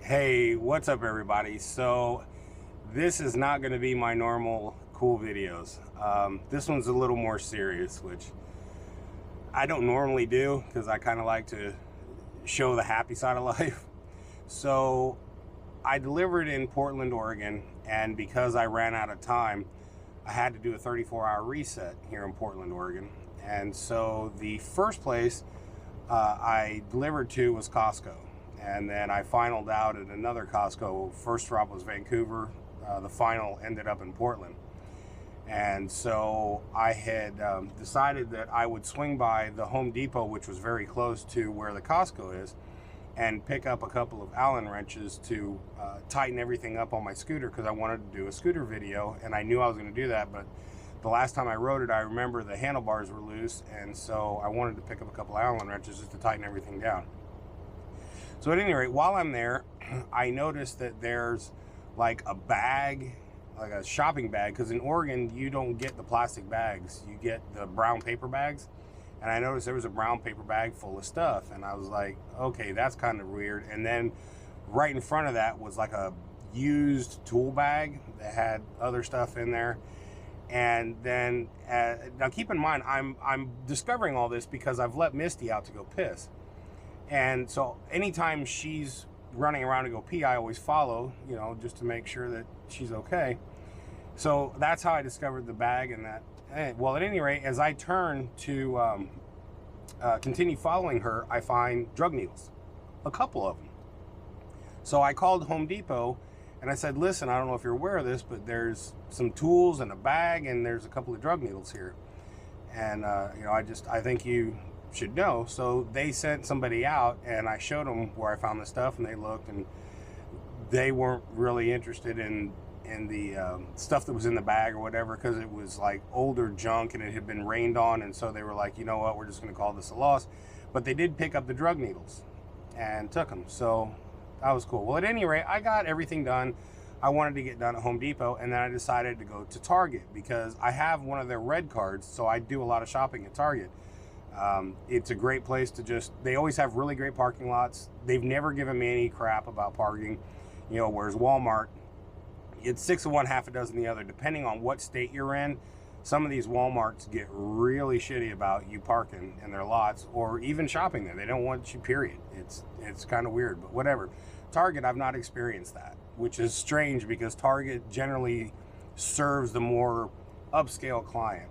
Hey, what's up everybody? So this is not going to be my normal cool videos. This one's a little more serious, which I don't normally do because I kind of like to show the happy side of life. So I delivered in Portland, Oregon, and because I ran out of time, I had to do a 34-hour reset here in Portland, Oregon. And so the first place I delivered to was Costco. And then I finaled out at another Costco. First drop was Vancouver. The final ended up in Portland. And so I had decided that I would swing by the Home Depot, which was very close to where the Costco is, and pick up a couple of Allen wrenches to tighten everything up on my scooter because I wanted to do a scooter video. And I knew I was going to do that, but the last time I rode it, I remember the handlebars were loose. And so I wanted to pick up a couple of Allen wrenches just to tighten everything down. So at any rate, while I'm there, I noticed that there's like a bag, like a shopping bag, because in Oregon, you don't get the plastic bags. You get the brown paper bags. And I noticed there was a brown paper bag full of stuff. And I was like, okay, that's kind of weird. And then right in front of that was like a used tool bag that had other stuff in there. And then, now keep in mind, I'm discovering all this because I've let Misty out to go piss. And so anytime she's running around to go pee, I always follow, just to make sure that she's okay. So that's how I discovered the bag and that. Well, at any rate, as I turn to continue following her, I find drug needles, a couple of them. So I called Home Depot and I said, listen, I don't know if you're aware of this, but there's some tools and a bag and there's a couple of drug needles here. And, I think you should know. So they sent somebody out and I showed them where I found the stuff and they looked and they weren't really interested in the stuff that was in the bag or whatever, because it was like older junk and it had been rained on. And so they were like, you know what, we're just going to call this a loss. But they did pick up the drug needles and took them. So that was cool. Well, at any rate, I got everything done I wanted to get done at Home Depot, and then I decided to go to Target because I have one of their red cards, so I do a lot of shopping at Target. It's a great place to they always have really great parking lots. They've never given me any crap about parking, whereas Walmart, it's 6 of one, half a dozen the other, depending on what state you're in. Some of these Walmarts get really shitty about you parking in their lots or even shopping there. They don't want you, period. It's kind of weird, but whatever. Target, I've not experienced that, which is strange because Target generally serves the more upscale client.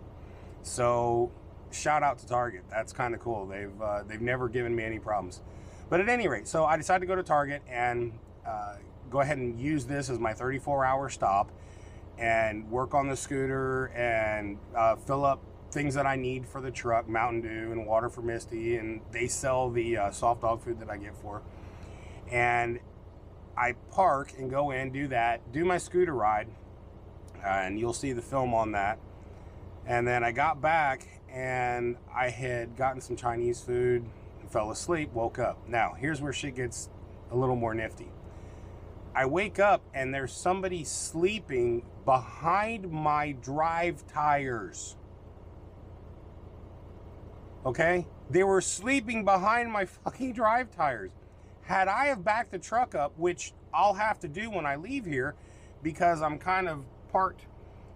So shout out to Target. That's kind of cool. They've never given me any problems. But at any rate, so I decided to go to Target and go ahead and use this as my 34-hour stop and work on the scooter and fill up things that I need for the truck, Mountain Dew and water for Misty, and they sell the soft dog food that I get for. And I park and go in, do that, do my scooter ride, and you'll see the film on that. And then I got back and I had gotten some Chinese food and fell asleep, woke up. Now, here's where shit gets a little more nifty. I wake up and there's somebody sleeping behind my drive tires. Okay? They were sleeping behind my fucking drive tires. Had I have backed the truck up, which I'll have to do when I leave here because I'm kind of parked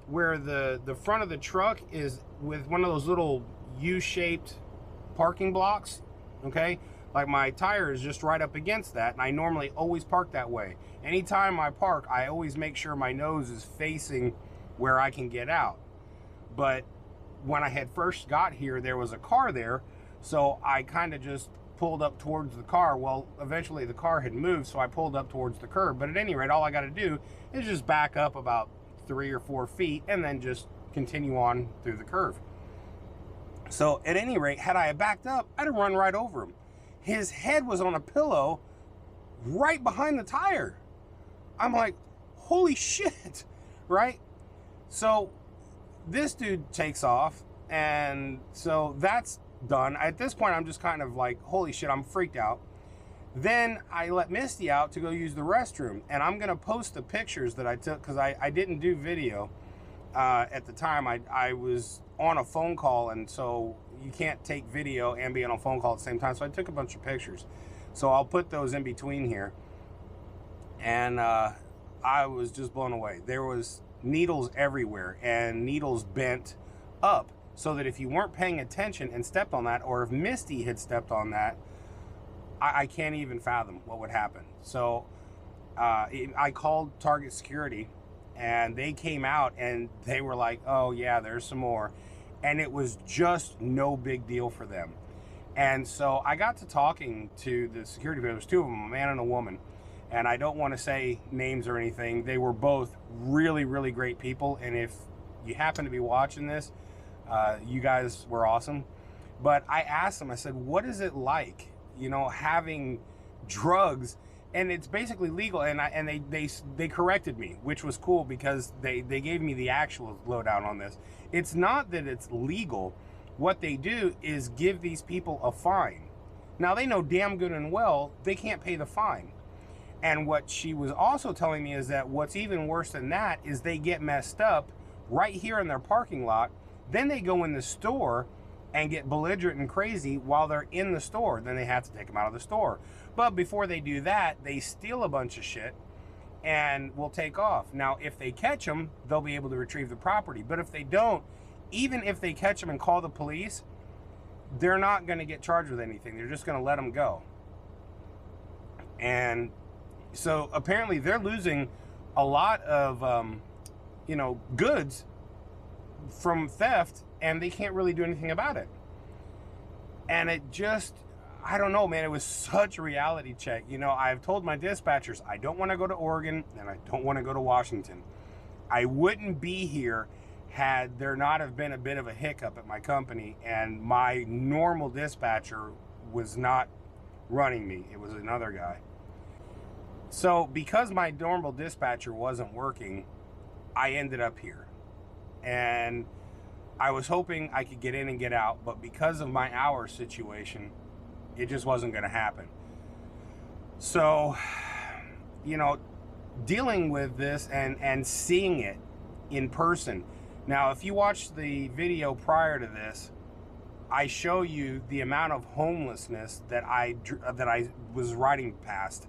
where the front of the truck is with one of those little U-shaped parking blocks, okay? Like my tire is just right up against that, and I normally always park that way. Anytime I park, I always make sure my nose is facing where I can get out. But when I had first got here, there was a car there, so I kind of just pulled up towards the car. Well, eventually the car had moved, so I pulled up towards the curb. But at any rate, all I got to do is just back up about 3 or 4 feet and then just continue on through the curve. So at any rate, had I backed up, I'd have run right over him. His head was on a pillow right behind the tire. I'm like, holy shit, right? So this dude takes off, and so that's done. At this point, I'm just kind of like, holy shit, I'm freaked out. Then I let Misty out to go use the restroom, and I'm gonna post the pictures that I took because I didn't do video at the time. I was on a phone call, and so you can't take video and be on a phone call at the same time. So I took a bunch of pictures. So I'll put those in between here. And I was just blown away. There was needles everywhere, and needles bent up, so that if you weren't paying attention and stepped on that, or if Misty had stepped on that, I can't even fathom what would happen. So I called Target Security, and they came out and they were like, oh yeah, there's some more. And it was just no big deal for them. And so I got to talking to the security people. There was two of them, a man and a woman. And I don't want to say names or anything. They were both really, really great people. And if you happen to be watching this, you guys were awesome. But I asked them, I said, what is it like, you know, having drugs? And it's basically legal. And they corrected me, which was cool, because they gave me the actual lowdown on this. It's not that it's legal. What they do is give these people a fine. Now, they know damn good and well they can't pay the fine. And what she was also telling me is that what's even worse than that is they get messed up right here in their parking lot. Then they go in the store and get belligerent and crazy while they're in the store. Then they have to take them out of the store. But before they do that, they steal a bunch of shit and will take off. Now, if they catch them, they'll be able to retrieve the property. But if they don't, even if they catch them and call the police, they're not going to get charged with anything. They're just going to let them go. And so apparently they're losing a lot of, you know, goods from theft, and they can't really do anything about it. And it just, I don't know, man, it was such a reality check. You know, I've told my dispatchers, I don't want to go to Oregon and I don't want to go to Washington. I wouldn't be here had there not have been a bit of a hiccup at my company and my normal dispatcher was not running me. It was another guy. So because my normal dispatcher wasn't working, I ended up here. And I was hoping I could get in and get out, but because of my hour situation, it just wasn't going to happen. So, you know, dealing with this and seeing it in person. Now, if you watch the video prior to this, I show you the amount of homelessness that I was riding past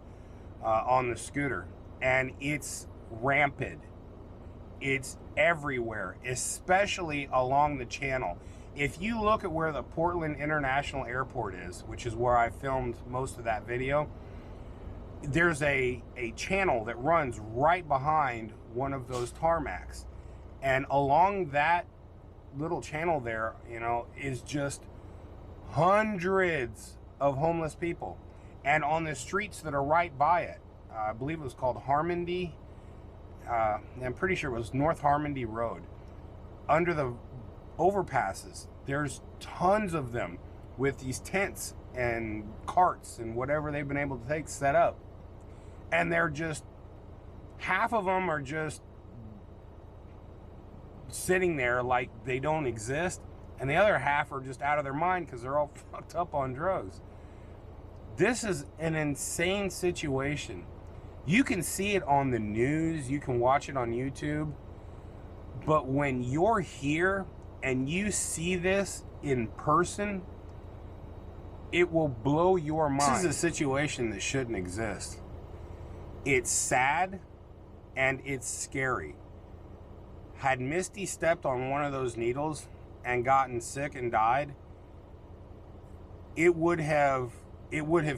on the scooter, and it's rampant. It's everywhere, especially along the channel. If you look at where the Portland International Airport is, which is where I filmed most of that video, there's a channel that runs right behind one of those tarmacs. And along that little channel there, you know, is just hundreds of homeless people. And on the streets that are right by it, I believe it was called Harmony. I'm pretty sure it was North Harmony Road. Under the overpasses, there's tons of them with these tents and carts and whatever they've been able to take set up. And they're just, half of them are just sitting there like they don't exist, and the other half are just out of their mind because they're all fucked up on drugs. This is an insane situation. You can see it on the news, you can watch it on YouTube, but when you're here and you see this in person, it will blow your mind. This is a situation that shouldn't exist. It's sad and it's scary. Had Misty stepped on one of those needles and gotten sick and died, it would have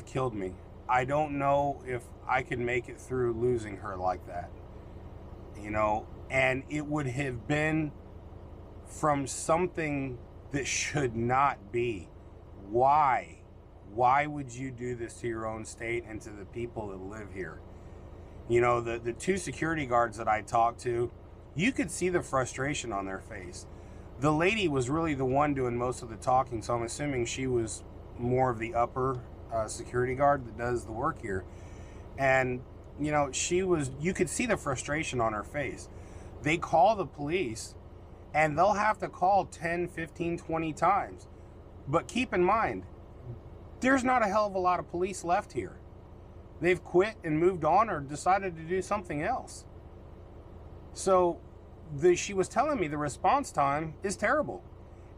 killed me. I don't know if I could make it through losing her like that. You know, and it would have been from something that should not be. Why? Why would you do this to your own state and to the people that live here? You know, the two security guards that I talked to, you could see the frustration on their face. The lady was really the one doing most of the talking, so I'm assuming she was more of the upper security guard that does the work here. And, you know, you could see the frustration on her face. They call the police, and they'll have to call 10, 15, 20 times. But keep in mind, there's not a hell of a lot of police left here. They've quit and moved on or decided to do something else. So she was telling me the response time is terrible.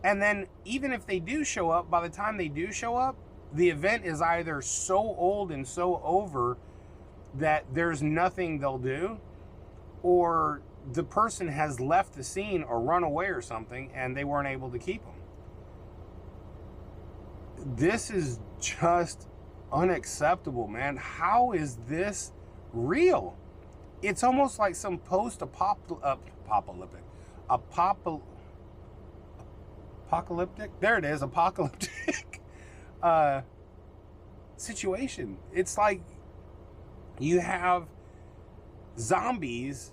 And then even if they do show up, by the time they do show up, the event is either so old and so over that there's nothing they'll do, or the person has left the scene or run away or something and they weren't able to keep them. This is just unacceptable, man. How is this real? It's almost like some post-apocalyptic, there it is, apocalyptic situation. It's like you have zombies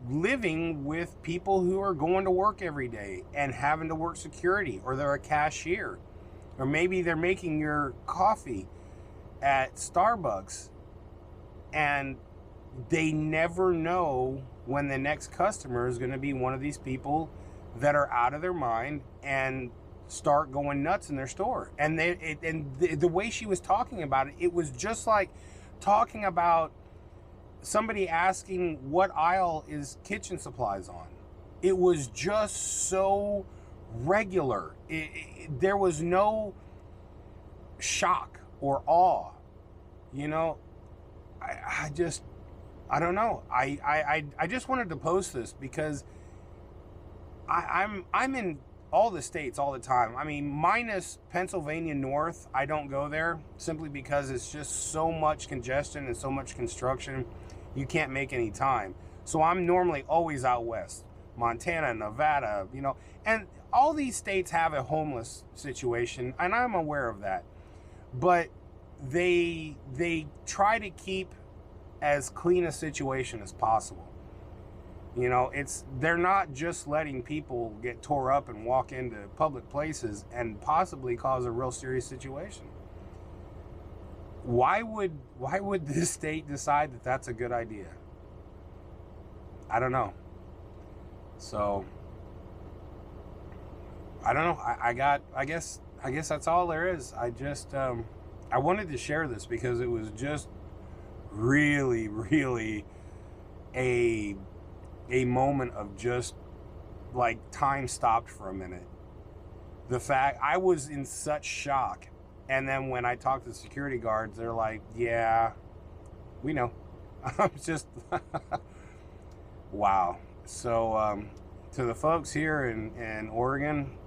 living with people who are going to work every day and having to work security, or they're a cashier, or maybe they're making your coffee at Starbucks, and they never know when the next customer is going to be one of these people that are out of their mind and start going nuts in their store. And the way she was talking about it, it was just like talking about somebody asking what aisle is kitchen supplies on. It was just so regular. There was no shock or awe. You know, I don't know. I just wanted to post this because I'm in all the states all the time. I mean, minus Pennsylvania North, I don't go there simply because it's just so much congestion and so much construction. You can't make any time. So I'm normally always out west, Montana, Nevada, you know, and all these states have a homeless situation, and I'm aware of that. But they try to keep as clean a situation as possible. You know, they're not just letting people get tore up and walk into public places and possibly cause a real serious situation. Why would this state decide that that's a good idea? I don't know. So I don't know. I guess that's all there is. I wanted to share this because it was just really, really a moment of just like time stopped for a minute. The fact I was in such shock. And then when I talked to the security guards, they're like, yeah, we know. I'm just, wow. So to the folks here in Oregon,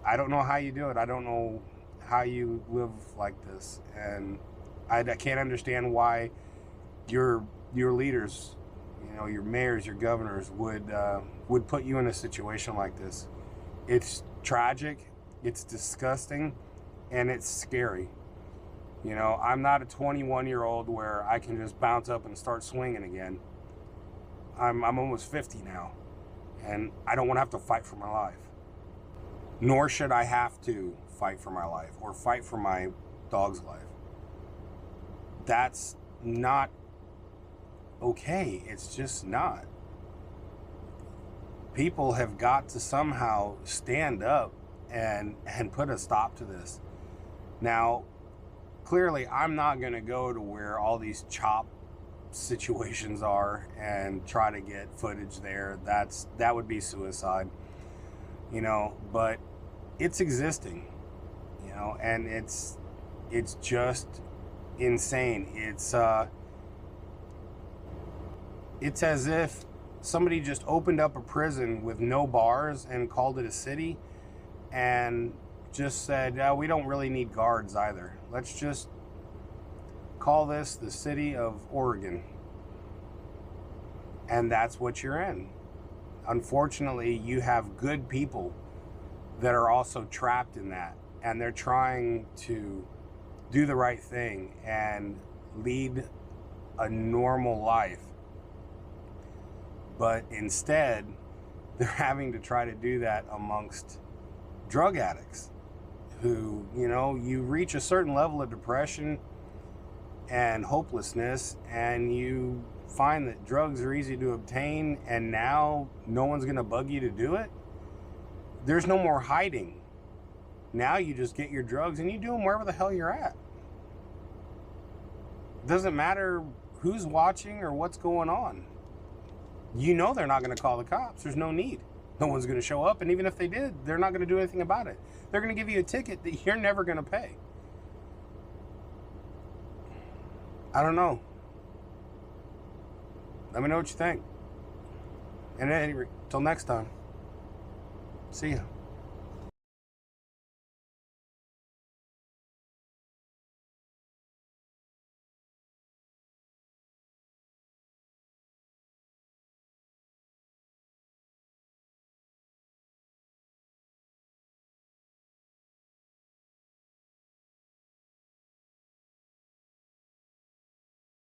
I don't know how you do it. I don't know how you live like this. And I can't understand why your leaders, you know, your mayors, your governors would put you in a situation like this. It's tragic. It's disgusting. And it's scary. You know, I'm not a 21-year-old where I can just bounce up and start swinging again. I'm almost 50 now, and I don't want to have to fight for my life. Nor should I have to fight for my life or fight for my dog's life. That's not okay. It's just not. People have got to somehow stand up and put a stop to this. Now, clearly, I'm not going to go to where all these chop situations are and try to get footage there. That would be suicide, you know, but it's existing, you know, and it's just insane. It's as if somebody just opened up a prison with no bars and called it a city and just said, we don't really need guards either. Let's just call this the city of Oregon. And that's what you're in. Unfortunately, you have good people that are also trapped in that. And they're trying to do the right thing and lead a normal life. But instead, they're having to try to do that amongst drug addicts who, you know, you reach a certain level of depression and hopelessness and you find that drugs are easy to obtain and now no one's going to bug you to do it. There's no more hiding. Now you just get your drugs and you do them wherever the hell you're at. It doesn't matter who's watching or what's going on. You know they're not going to call the cops. There's no need. No one's going to show up, and even if they did, they're not going to do anything about it. They're going to give you a ticket that you're never going to pay. I don't know. Let me know what you think. And anyway, till next time, see ya.